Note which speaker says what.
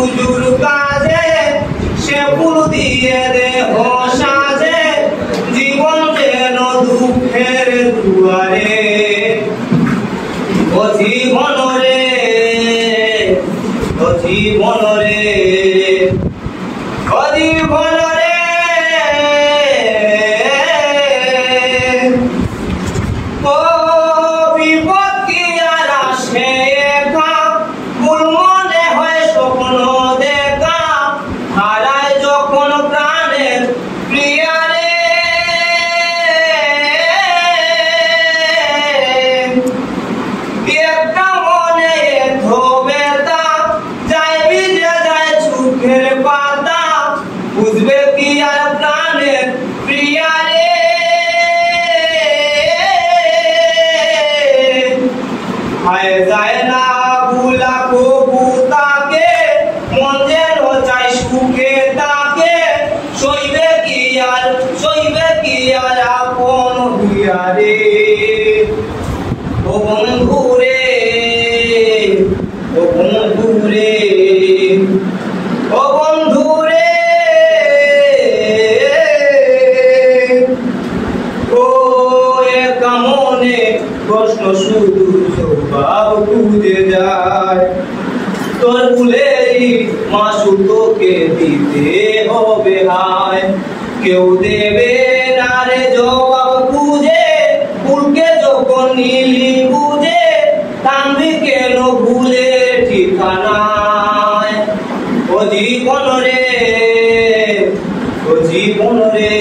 Speaker 1: পুজোর কাজে সে ফুল দিয়ে দেহ সাজে জীবন যেন দুঃখের দুয়ারে ও জীবন রে ও জীবন রে ও জীবন রে ও বিপদ কি আর আসে একা ভুল মনে হয় স্বপ্ন দেখা হারায় যখন প্রাণের প্রিয়ারে একটা মনে ধোবে তা যায় ভিজে যায় চোখের পাতা বুঝবে কি আর প্রাণের প্রিয়ারে হায় যায় না ভুলা কবু তাকে মন যেন চাই সুখে তাকে সইবে কি আর আপন হইয়া রে ও বন্ধু রে ও বন্ধু রে ও বন্ধু রে ও একা মনে প্রশ্ন শুধু জবাব খুঁজে যায় তোর ভুলেরই মাসুল তোকে দিতে হবে হায় কেউ দেবে না রে জবাব খুঁজে ভুলকে যখন নীলি বুঝে টানবি কেন ভুলে ঠিকানায় ও জীবন রে ও জীবন রে